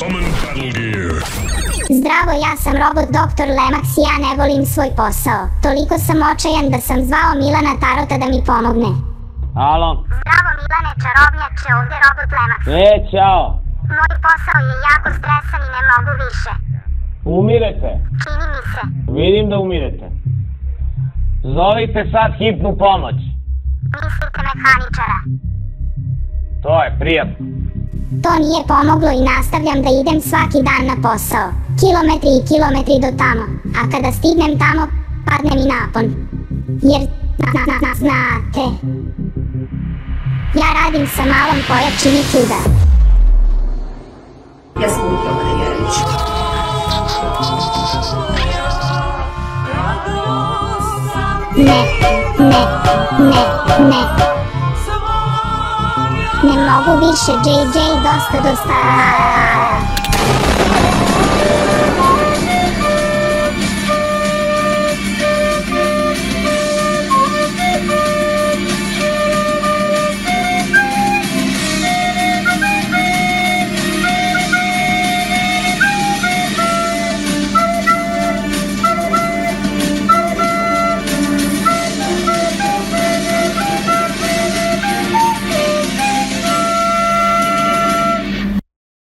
Summon battle gear. Zdravo, ja sam robot Dr. Lemax i ja ne volim svoj posao. Toliko sam očajan da sam zvao Milana Tarota da mi pomogne. Alo? Zdravo Milane, čarobnjače, ovdje robot Lemax. Ćao. Moj posao je jako stresan i ne mogu više. Umirete? Čini mi se. Vidim da umirete. Zovite sad hitnu pomoć. Mislite mehaničara? To je prijatno. To nije pomoglo i nastavljam da idem svaki dan na posao. Kilometri i kilometri do tamo. A kada stignem tamo, padne mi napon. Jer, znate, ja radim sa malom koja čini čuda. Ja sam Jovana Jeremić. Ne mogu više, JJ, dosta.